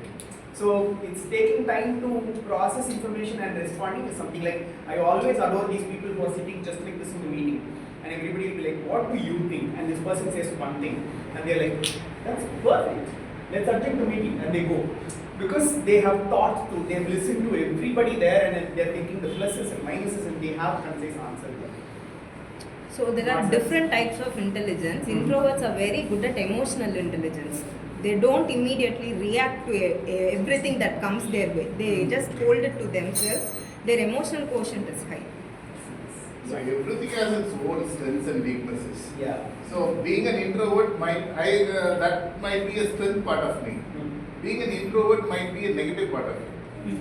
So it's taking time to process information and responding is something like, I always adore these people who are sitting just like this in the meeting. And everybody will be like, what do you think? And this person says one thing. And they're like, that's perfect. Let's adjourn the meeting. And they go. Because they have thought through, they have listened to everybody there and they're thinking the pluses and minuses and they have concise answer. So there are different types of intelligence. Introverts are very good at emotional intelligence. They don't immediately react to everything that comes their way. They just hold it to themselves. Their emotional quotient is high. So everything has its own strengths and weaknesses. Yeah. So being an introvert that might be a strength part of me. Being an introvert might be a negative part of me.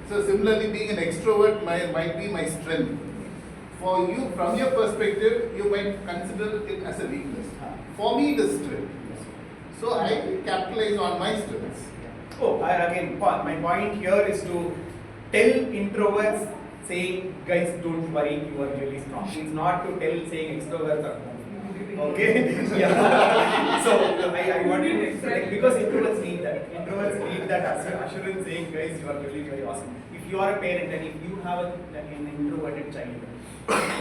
So similarly, being an extrovert might be my strength. For you, from your perspective, you might consider it as a weakness. For me, it is strength. So I capitalize on my strengths. Oh, my point here is to tell introverts saying, guys, don't worry, you are really strong. It's not to tell saying extroverts are strong. Okay? Yeah. So I want you to explain because introverts need that. Introverts need that assurance saying, guys, you are really very awesome. If you are a parent and if you have an introverted child,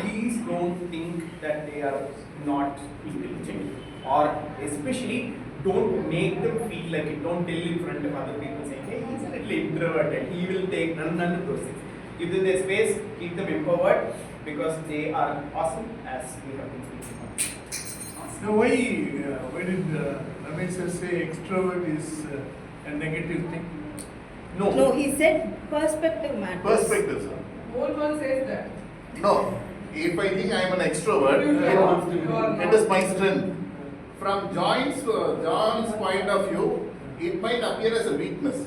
please don't think that they are not intelligent, or especially don't make them feel like it. Don't tell in front of other people saying, hey, he's a little introverted, he will take none of those things. Give them their space, keep them empowered because they are awesome as we have been speaking about. Now, why did Ramesh sir say extrovert is a negative thing? No, he said perspective matters. Perspective, sir. Whole world says that. No, if I think I am an extrovert, it is my strength. From John's point of view, it might appear as a weakness.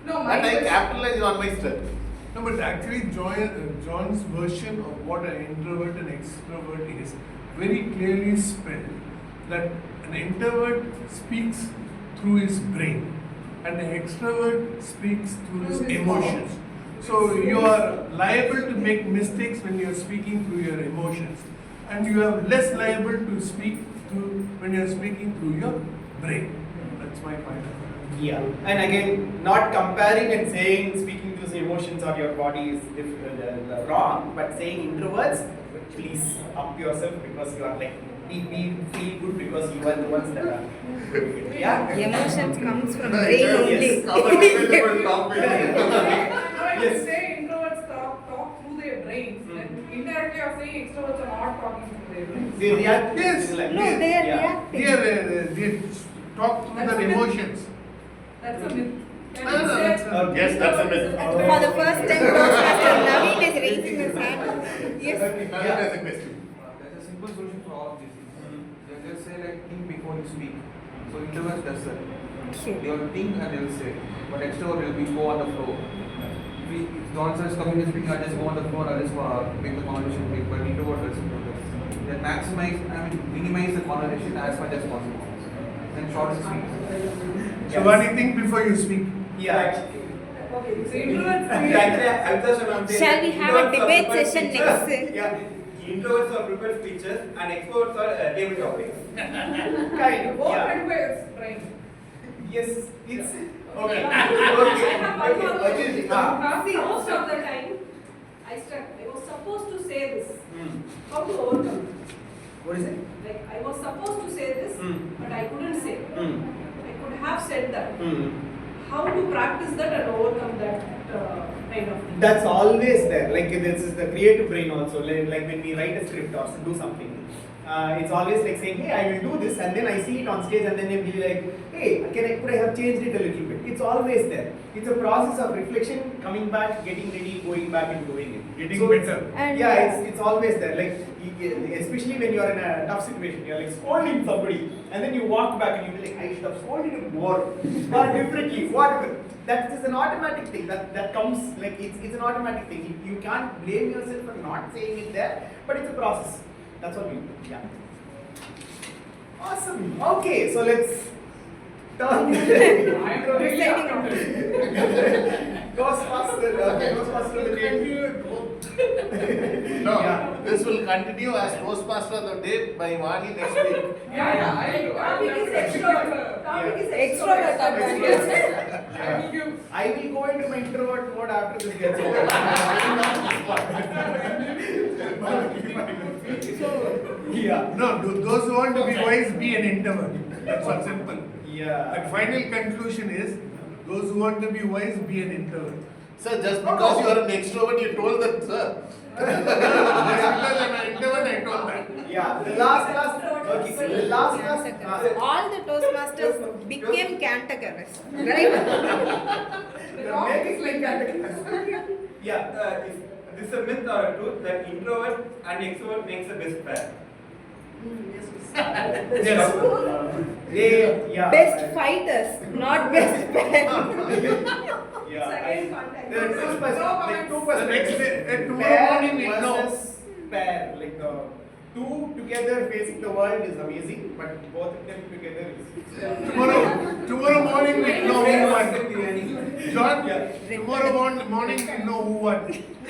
No, And I capitalize on my strength. No, but actually, John's version of what an introvert and extrovert is very clearly spelled. That an introvert speaks through his brain, and an extrovert speaks through his emotions. So you are liable to make mistakes when you are speaking through your emotions, and you are less liable to speak through when you are speaking through your brain. That's my point. Yeah, and again, not comparing and saying speaking through emotions or your body is wrong, but saying introverts, please up yourself because you are like, we feel good because you are the ones that are doing it. Yeah? Emotions comes from No, brain yes. only. Yes. Say introverts talk through their brains. Then indirectly, you are saying extroverts are not talking through their brains. They react. Yes. Like, No, they are yeah. reacting. They talk through That's their a myth. emotions. That's a myth. Can No, you no, say- that's a- Yes, that's a myth. For the first time, Master Naveen is raising his hand. Yes. Naveen has a question. There's a simple solution for all of these things. Just say like think before you speak. So introverts does that. They will think and they will say. But extrovert will be go on the flow. If John says coming to speaking, I'll just go on the floor, I'll just make the conversation quick. But introvert doesn't do this. They minimize the conversation as much as possible. Then short and sweet. So what do you think before you speak? Yeah. Okay, so introverts. Shall we have a debate session next? Yeah. Introverts are prepared speeches and extroverts are table topics. Kind of. Both Yeah. requires brain. Yes, it's okay. I Okay. have Ah. See, most of the time, I was supposed to say this. How to overcome it? What is it? Like, I was supposed to say this, but I couldn't say. I could have said that. How to practice that and overcome that kind of thing? That's always there. Like this is the creative brain also. Like when we write a script or do something, it's always like saying, hey, I will do this, and then I see it on stage, and then they'll be like, hey, could I have changed it a little bit? It's always there. It's a process of reflection, coming back, getting ready, going back and doing it. Getting better. And Yeah, it's always there. Like especially when you are in a tough situation, you're like scolding somebody, and then you walk back and you be like, I should have scolded him more, or differently, whatever. That is an automatic thing. That comes like it's an automatic thing. You can't blame yourself for not saying it there, but it's a process. That's what we do. Yeah. Awesome. Okay, so let's turn. Deciding on Goes faster. Goes faster than No, Yeah. this will continue as Toastmaster of the Day by Vani next week. Yeah, I Topic is will. extrovert. Topic is Extrovert advantage. I will give. I will go into my introvert mode after this gets over. Yeah. No, those who want to be wise, be an introvert. That's all simple. Yeah. And final conclusion is, those who want to be wise, be an introvert. Sir, just because you are an extrovert, you told that, sir. Just because I'm an introvert, I told that. Yeah. The last. Okay. The last. All the Toastmasters became cantacorous, right? Yeah. This is a myth or a truth that introvert and extrovert makes the best pair. Yes. Yeah. Best fighters, not best pair. Yeah. Second contact. There are two perspectives. Two The next perspectives. day, tomorrow morning we'll know. Versus pair. Like the two together facing the world is amazing, but both of them together is. Tomorrow morning we'll know who won. John, Yeah. tomorrow morning we'll know who won.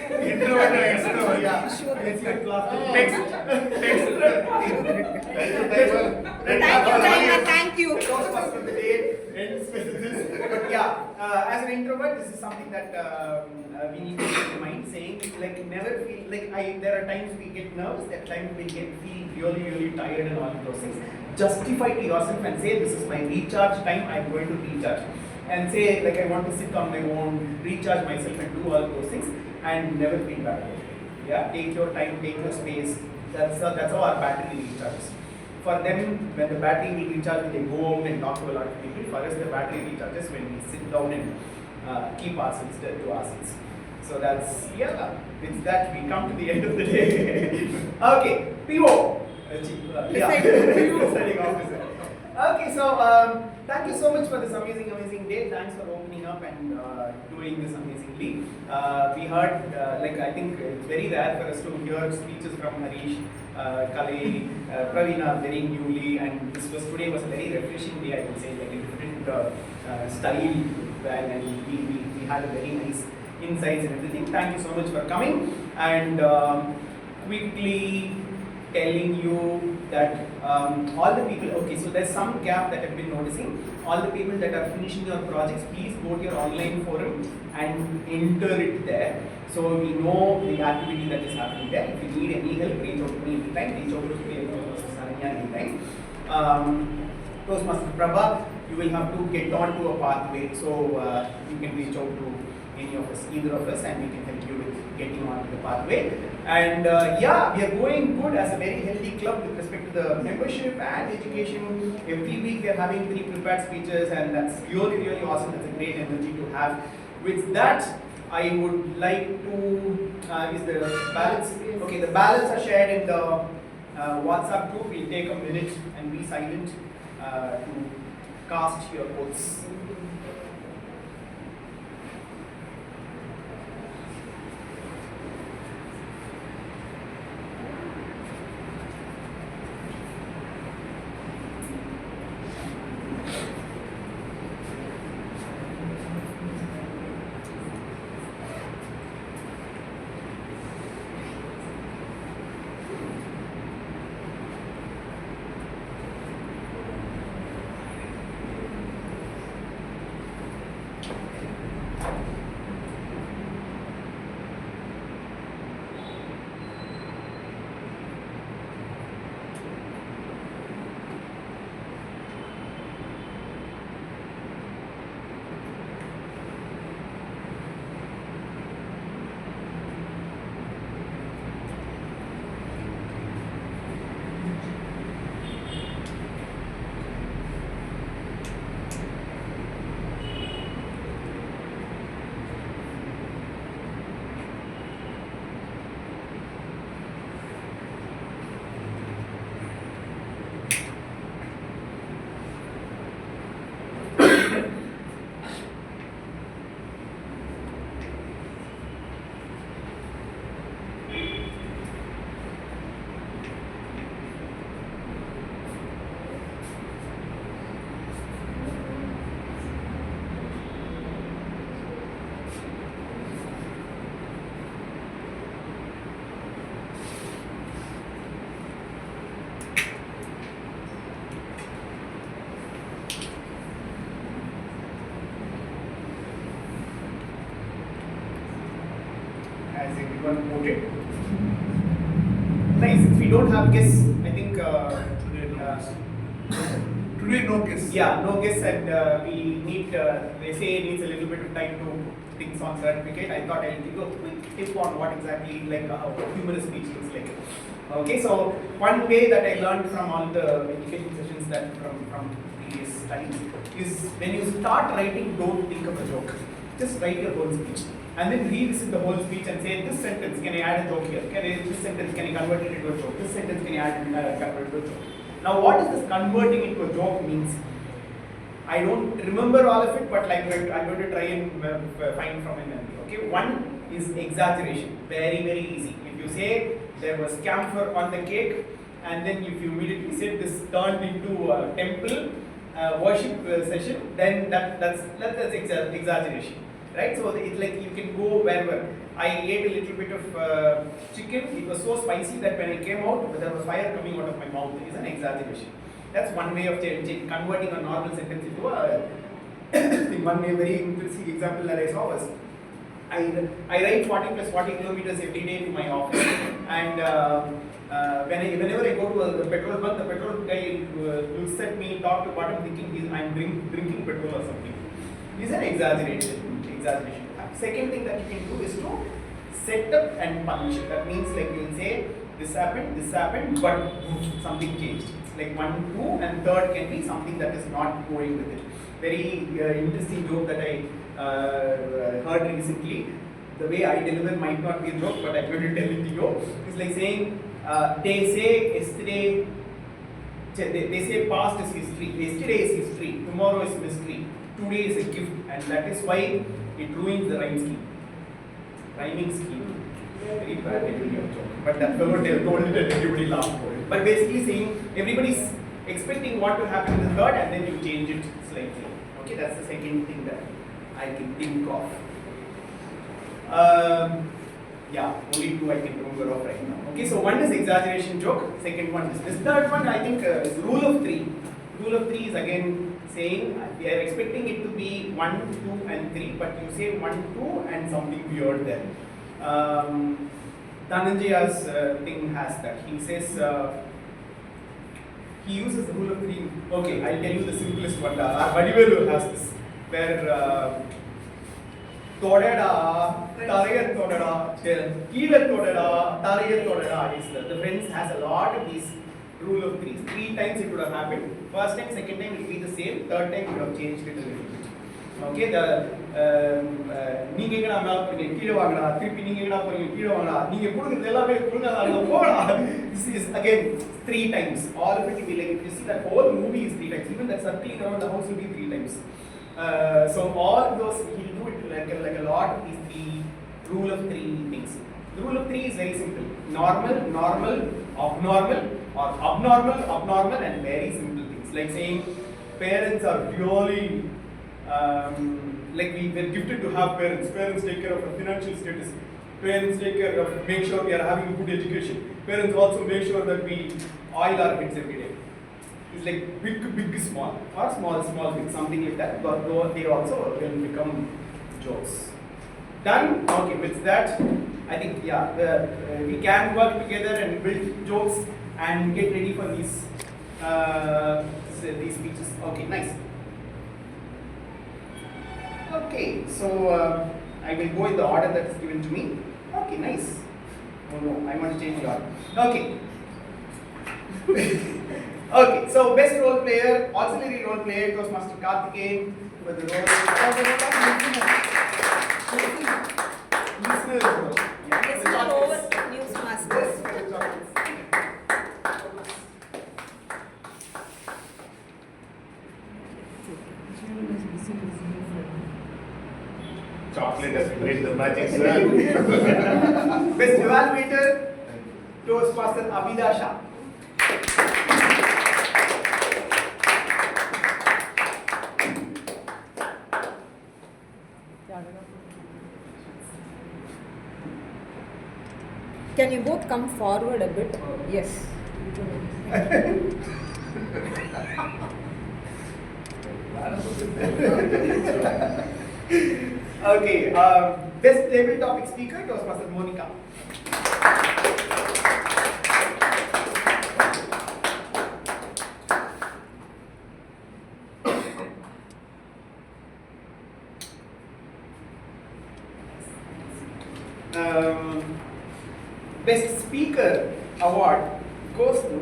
Introvert or extrovert? Yeah. Let's get class. Next. Thank you. The Toastmaster of the day ends with this. But yeah, as an introvert, this is something that we need to keep in mind. Saying like never feel like there are times we get nervous, there are times we feel really tired and all of those things. Justify to yourself and say this is my recharge time. I'm going to recharge. And say like I want to sit on my own, recharge myself and do all of those things, and never feel bad about it. Yeah, take your time, take your space. That's how our battery recharges. For them, when the battery will recharge, they go out and talk to a lot of people. For us, the battery recharges when we sit down and keep ourselves to ourselves. So that's, yeah, with that we come to the end of the day. Okay, PO. Deciding officer. Okay, so thank you so much for this amazing day. Thanks for opening up and doing this amazingly. We heard, I think it's very rare for us to hear speeches from Harish, Kalai, Pravina very newly, and today was a very refreshing day, I would say, like a different style, and we had a very nice insights and everything. Thank you so much for coming, and quickly telling you that all the people, okay, so there's some gap that I've been noticing. All the people that are finishing your projects, please go to your online forum and enter it there. So we know the activity that is happening there. If you need any help, reach out to me anytime, reach out to me anytime. Toastmaster Prabha, you will have to get on to a pathway, so you can reach out to any of us, either of us, and we can help you with getting on to the pathway. And yeah, we are going good as a very healthy club with respect to the membership and education. Every week we are having 3 prepared speeches, and that's really awesome. That's a great energy to have. With that, I would like to, is the ballots? Okay, the ballots are shared in the WhatsApp group. We'll take a minute and be silent to cast your votes. Has everyone voted? Nice. If we don't have guests, I think Today no guests. yeah, no guests, and we need. They say it needs a little bit of time to think on certificate. I thought I'll give a quick tip on what exactly how humorous speech looks like. Okay, so one way that I learned from all the education sessions that from previous studies is when you start writing, don't think of a joke. Just write your whole speech. And then revisit the whole speech and say, this sentence, can I add a joke here? This sentence, can I convert it into a joke? This sentence, can I convert it into a joke? Now, what is this converting into a joke means? I don't remember all of it, but like I'm going to try and find from my memory. Okay, one is exaggeration. Very easy. If you say there was camphor on the cake, and then if you immediately say this turned into a temple worship session, then that's exaggeration. right? So it's like you can go wherever. I ate a little bit of chicken. It was so spicy that when I came out, there was fire coming out of my mouth. It's an exaggeration. That's one way of converting a normal sentence into a. One very interesting example that I saw was I ride 40 plus 40 kilometers every day to my office, and whenever I go to the petrol bunk, the petrol guy looks at me, talk to what I'm thinking I'm drinking petrol or something. It's an exaggeration. Second thing that you can do is to set up and punish it. That means like you will say this happened, but something changed. It's like 1, 2, and third can be something that is not going with it. Very interesting joke that I heard recently. The way I deliver might not be a joke, but I'm going to tell it to you. It's like saying, they say yesterday, they say past is history, yesterday is history, tomorrow is mystery, today is a gift, and that is why it ruins the rhyming scheme. Very bad joke. But that fellow told it and everybody laughed for it. But basically saying everybody's expecting what to happen in the third, and then you change it slightly. Okay, that's the second thing that I can think of. Yeah, only two I can remember of right now. Okay, so one is exaggeration joke, second one is this. Third one I think is rule of three. Rule of three is again saying we are expecting it to be 1, 2, and 3, but you say 1, 2, and something weird there. Dhananjaya's thing has that. He says he uses the rule of three. Okay, I'll tell you the simplest one. Vadivelu has this where Todada, Tarayat Todada, Kilat Todada, Tarayat Todada is the friends has a lot of these rule of threes. 3 times it would have happened. First time, second time it will be the same. Third time you would have changed it a little bit. Okay, நீங்க எங்கடா மேல போறீங்க கீழ வாங்கடா திருப்பி நீங்க எங்கடா போறீங்க கீழ வாங்கடா நீங்க கொடுக்கிறது எல்லாமே கொடுங்க போடா. This is again 3 times. All of it will be like if you see that whole movie is 3 times. Even that circling around the house will be 3 times. So all those he'll do it like a lot of these 3 rule of 3 things. The rule of 3 is very simple. Normal, normal, abnormal, or abnormal, and very simple things. Like saying parents are really like we were gifted to have parents. Parents take care of our financial status. Parents take care of make sure we are having a good education. Parents also make sure that we oil our heads every day. It's like big, small, or small, big, something like that. But though they also will become jokes. Done. Okay, with that, I think we can work together and build jokes and get ready for these speeches. Okay, nice. Okay, so I will go in the order that is given to me. Okay, nice. Oh no, I must change the order. Okay. Okay, so best role player, auxiliary role player, it was Master Karthikeyan with the role. It's not over, news masters. Chocolate has played the magic, sir. Best evaluator, Toastmaster Abidha Shah. Can you both come forward a bit? Yes. Okay, best table topic speaker, Toastmaster Monica. Best speaker award goes to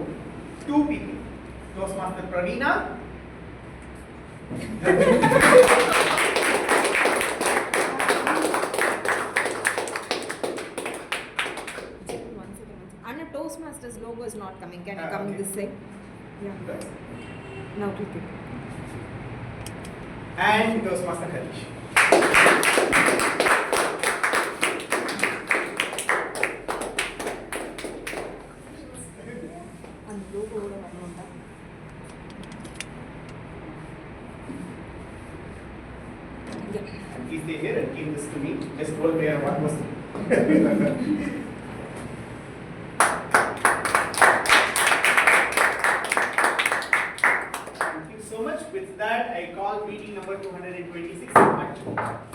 2 people, Toastmaster Praveena And a Toastmasters logo is not coming. Can you come this side? Yeah. Now click it. and Toastmaster Harish. And logo kuda varnunda. And he stayed here and gave this to me. Just told me what was. Thank you so much. With that, I call meeting number 226.